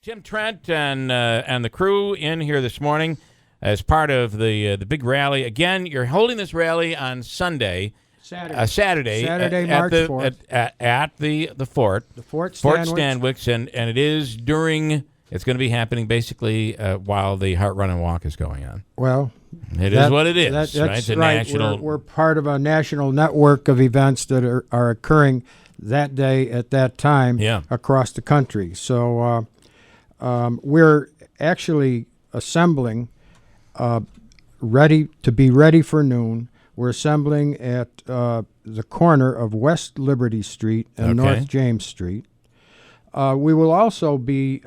Tim Trent and the crew in here this morning as part of the big rally. Again, you're holding this rally on Sunday. Saturday, March 4th. At the fort. The Fort Stanwix, and it is during, it's going to be happening basically while the Heart Run and Walk is going on. Well, it is what it is. That's right? It's a right. National... We're part of a national network of events that are occurring that day at that time across the country. So we're actually assembling, ready for noon. We're assembling at the corner of West Liberty Street and North James Street. We will also be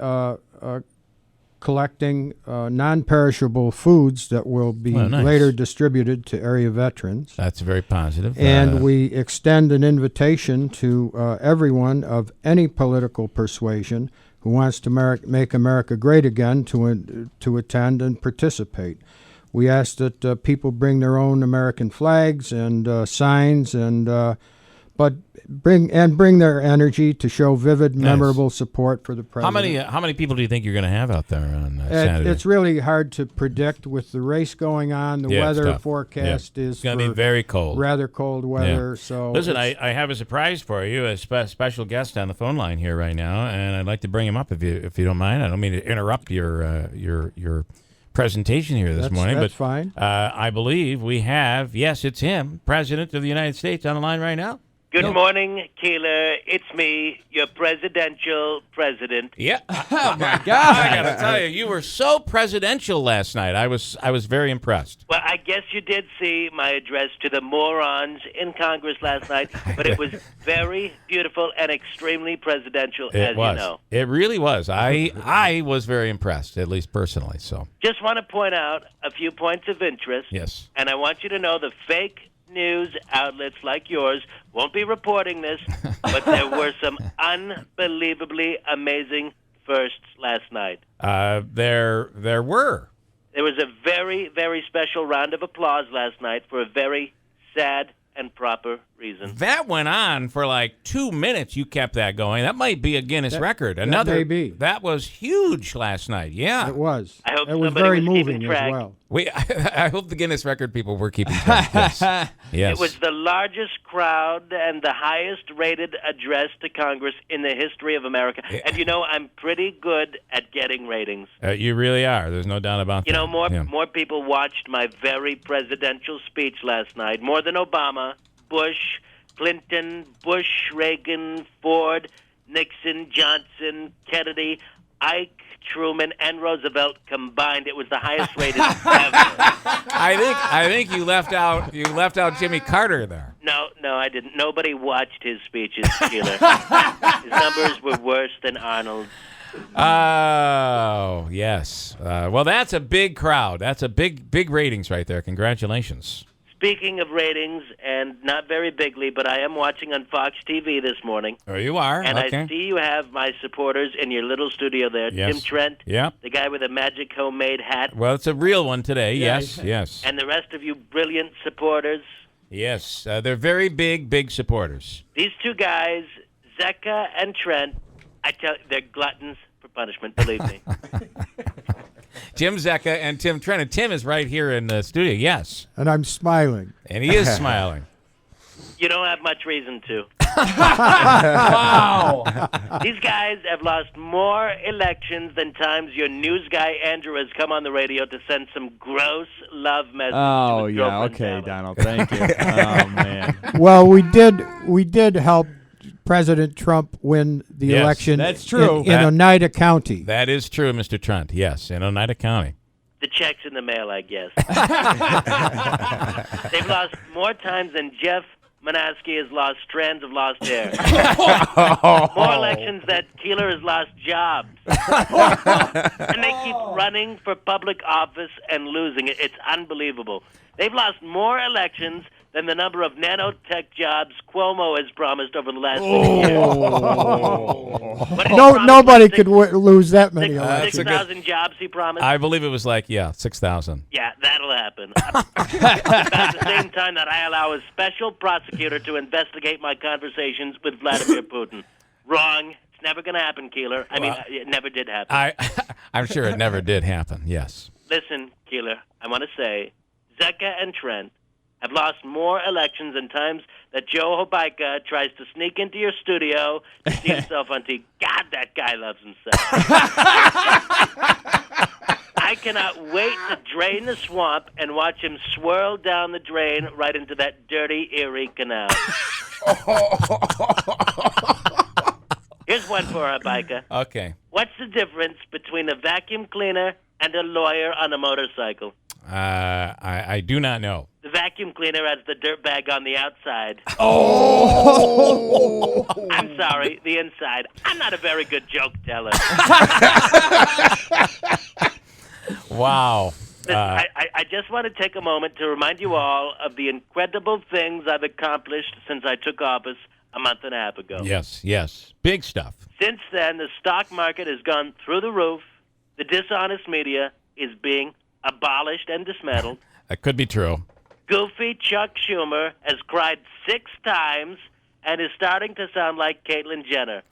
collecting non-perishable foods that will be later distributed to area veterans. That's very positive. And we extend an invitation to everyone of any political persuasion who wants to make America great again to attend and participate. We ask that people bring their own American flags and signs, and but bring their energy to show vivid, memorable support for the president. How many people do you think you're going to have out there on Saturday? It's really hard to predict with the race going on. The weather forecast is going to be very cold, rather cold weather. So listen, I have a surprise for you, a special guest on the phone line here right now, and I'd like to bring him up if you don't mind. I don't mean to interrupt your presentation here this morning, that's but fine. I believe we have, yes, it's him, President of the United States, on the line right now. Good morning, Keeler. It's me, your presidential president. Yeah. Oh my God! I gotta tell you, you were so presidential last night. I was very impressed. Well, I guess you did see my address to the morons in Congress last night, but it was very beautiful and extremely presidential, as you know. It really was. I was very impressed, at least personally. So, just want to point out a few points of interest. Yes. And I want you to know the fake news outlets like yours won't be reporting this, but there were some unbelievably amazing firsts last night. There were. There was a very, very special round of applause last night for a very sad and proper reason. That went on for like 2 minutes. You kept that going. That might be a Guinness record. That may be. That was huge last night. Yeah, it was. I hope it was very moving as well. I hope the Guinness record people were keeping track. Yes. It was the largest crowd and the highest-rated address to Congress in the history of America. Yeah. And you know, I'm pretty good at getting ratings. You really are. There's no doubt about that. You know, more people watched my very presidential speech last night, more than Obama, Bush, Clinton, Bush, Reagan, Ford, Nixon, Johnson, Kennedy, Ike, Truman, and Roosevelt combined. It was the highest rated ever. I think you left out Jimmy Carter there. No, I didn't. Nobody watched his speeches, Keeler. His numbers were worse than Arnold's. Oh, yes. Well, that's a big crowd. That's a big ratings right there. Congratulations. Speaking of ratings, and not very bigly, but I am watching on Fox TV this morning. Oh, you are? And okay. I see you have my supporters in your little studio there. Yes. Tim Trent, the guy with a magic homemade hat. Well, it's a real one today. Yes. And the rest of you brilliant supporters. Yes, they're very big supporters. These two guys, Zecca and Trent, I tell you, they're gluttons for punishment, believe me. Jim Zecca and Tim Trent. And Tim is right here in the studio, yes. And I'm smiling. And he is smiling. You don't have much reason to. Wow. These guys have lost more elections than times your news guy, Andrew, has come on the radio to send some gross love message to his girlfriend, okay, Sally. Donald, thank you. Oh, man. Well, we did help President Trump win the election. That's true. In Oneida County. That is true, Mr. Trent. Yes, in Oneida County. The check's in the mail, I guess. They've lost more times than Jeff Manaski has lost strands of lost hair. More elections that Keeler has lost jobs. And they keep running for public office and losing it. It's unbelievable. They've lost more elections than the number of nanotech jobs Cuomo has promised over the last 6 years. Nobody could lose that many elections. 6,000 jobs he promised? I believe it was 6,000. Yeah, that'll happen. About the same time that I allow a special prosecutor to investigate my conversations with Vladimir Putin. Wrong. It's never going to happen, Keeler. I mean, it never did happen. I'm sure it never did happen, yes. Listen, Keeler, I want to say Zecca and Trent have lost more elections than times that Joe Hobaika tries to sneak into your studio to see himself on TV. God, that guy loves himself. I cannot wait to drain the swamp and watch him swirl down the drain right into that dirty Erie Canal. Here's one for Hobaika. Okay. What's the difference between a vacuum cleaner and a lawyer on a motorcycle? I do not know. The vacuum cleaner has the dirt bag on the outside. Oh! I'm sorry, the inside. I'm not a very good joke teller. Wow. Listen, I just want to take a moment to remind you all of the incredible things I've accomplished since I took office a month and a half ago. Yes. Big stuff. Since then, the stock market has gone through the roof. The dishonest media is being abolished and dismantled. That could be true. Goofy Chuck Schumer has cried 6 times and is starting to sound like Caitlyn Jenner.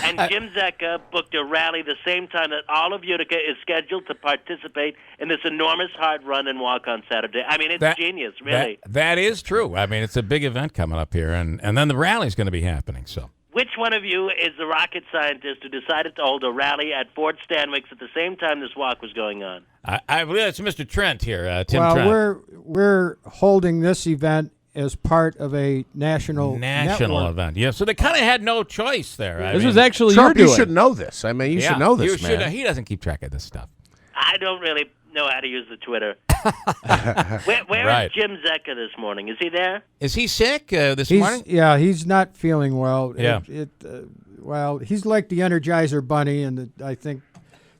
And Jim Zecca booked a rally the same time that all of Utica is scheduled to participate in this enormous hard run and walk on Saturday. I mean, it's genius, really. That is true. I mean, it's a big event coming up here, and then the rally's going to be happening. So, which one of you is the rocket scientist who decided to hold a rally at Fort Stanwix at the same time this walk was going on? I believe it's Mr. Trent here, Tim well, Trent. we're holding this event as part of a national network. event. Yeah, so they kind of had no choice there. This was actually Trump, your doing. you should know this. I mean, you should know this, man. He doesn't keep track of this stuff. I don't really know how to use the Twitter. Where Right. is Jim Zecca this morning? Is he there? Is he sick this morning? Yeah, he's not feeling well. Yeah. Well, he's like the Energizer Bunny, and I think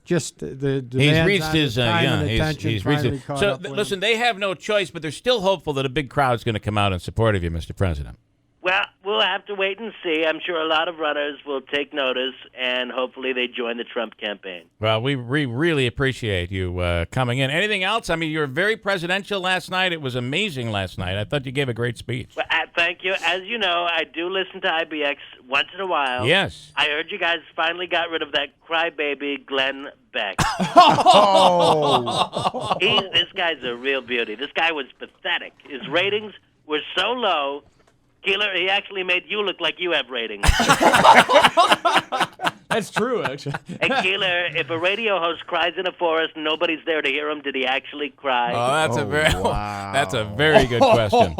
just the He's reached his time and attention he's reached finally it. caught So up with listen, him. they have no choice, but they're still hopeful that a big crowd's going to come out in support of you, Mr. President. Well, we'll have to wait and see. I'm sure a lot of runners will take notice, and hopefully they join the Trump campaign. Well, we really appreciate you coming in. Anything else? I mean, you were very presidential last night. It was amazing last night. I thought you gave a great speech. Well, thank you. As you know, I do listen to IBX once in a while. Yes. I heard you guys finally got rid of that crybaby Glenn Beck. This guy's a real beauty. This guy was pathetic. His ratings were so low. Keeler, he actually made you look like you have ratings. That's true, actually. Hey, Keeler, if a radio host cries in a forest and nobody's there to hear him, did he actually cry? Oh, that's a very good question.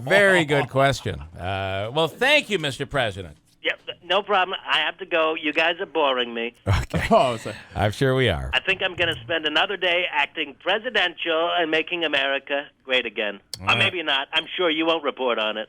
Very good question. Well, thank you, Mr. President. Yeah, no problem. I have to go. You guys are boring me. Okay. I'm sure we are. I think I'm going to spend another day acting presidential and making America great again. Or maybe not. I'm sure you won't report on it.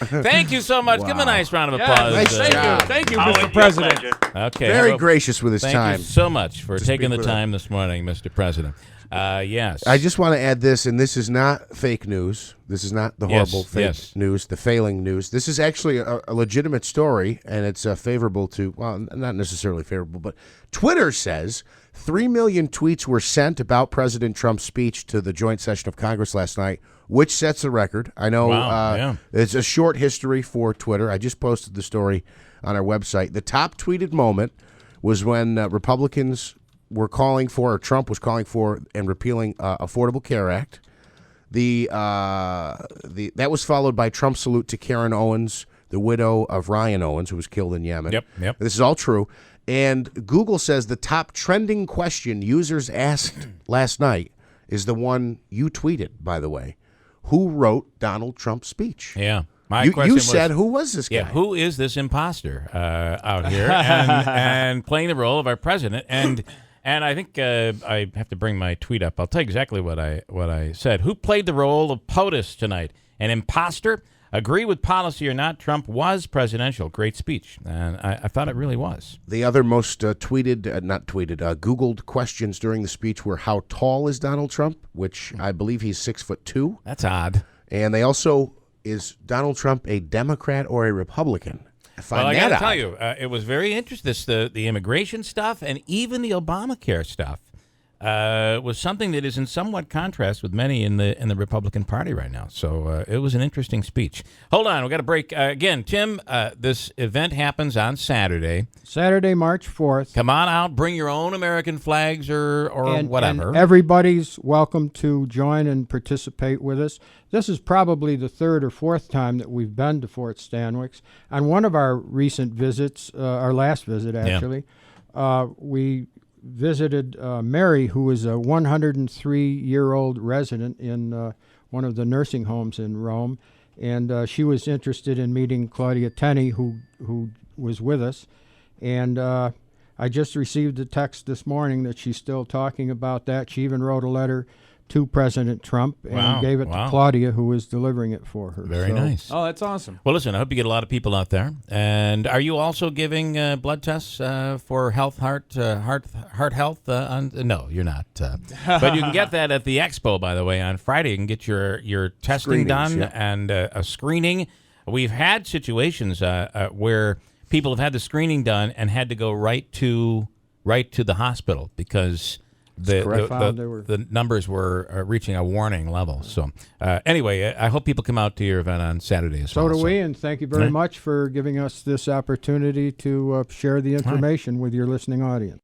Thank you so much. Give him a nice round of applause. Nice job. Thank you, Always Mr. your President. pleasure. Okay. Very gracious with his Thank time. you so much for taking the speak with time this morning, Mr. President. Yes. I just want to add this, and this is not fake news. This is not the horrible fake news, the failing news. This is actually a legitimate story, and it's favorable to, well, not necessarily favorable, but Twitter says 3 million tweets were sent about President Trump's speech to the joint session of Congress last night, which sets a record. I know it's a short history for Twitter. I just posted the story on our website. The top tweeted moment was when Republicans were calling for, or Trump was calling for, and repealing Affordable Care Act. That was followed by Trump's salute to Karen Owens, the widow of Ryan Owens, who was killed in Yemen. Yep. This is all true. And Google says the top trending question users asked last night is the one you tweeted, by the way. Who wrote Donald Trump's speech? Yeah. You said, who was this guy? Yeah, who is this imposter out here and playing the role of our president? And I think I have to bring my tweet up. I'll tell you exactly what I said. Who played the role of POTUS tonight? An imposter? Agree with policy or not, Trump was presidential. Great speech. And I thought it really was. The other most Googled questions during the speech were, how tall is Donald Trump? Which I believe he's 6'2". That's odd. And they also, is Donald Trump a Democrat or a Republican? I got to tell you, it was very interesting, the immigration stuff and even the Obamacare stuff. was something that is in somewhat contrast with many in the Republican Party right now. So it was an interesting speech. Hold on, we got a break again. Tim, this event happens on Saturday. Saturday, March 4th. Come on out, bring your own American flags or whatever. And everybody's welcome to join and participate with us. This is probably the third or fourth time that we've been to Fort Stanwix. On one of our recent visits, our last visit actually, we visited Mary, who is a 103-year-old resident in one of the nursing homes in Rome, and she was interested in meeting Claudia Tenney, who was with us. And I just received a text this morning that she's still talking about that. She even wrote a letter to President Trump and gave it to Claudia, who was delivering it for her. Very nice. Oh, that's awesome. Well, listen, I hope you get a lot of people out there. And are you also giving blood tests for heart health? No, you're not. But you can get that at the expo, by the way, on Friday. You can get your testing done and a screening. We've had situations where people have had the screening done and had to go right to the hospital because the numbers were reaching a warning level. So anyway, I hope people come out to your event on Saturday as well. So do we, and thank you very much for giving us this opportunity to share the information with your listening audience.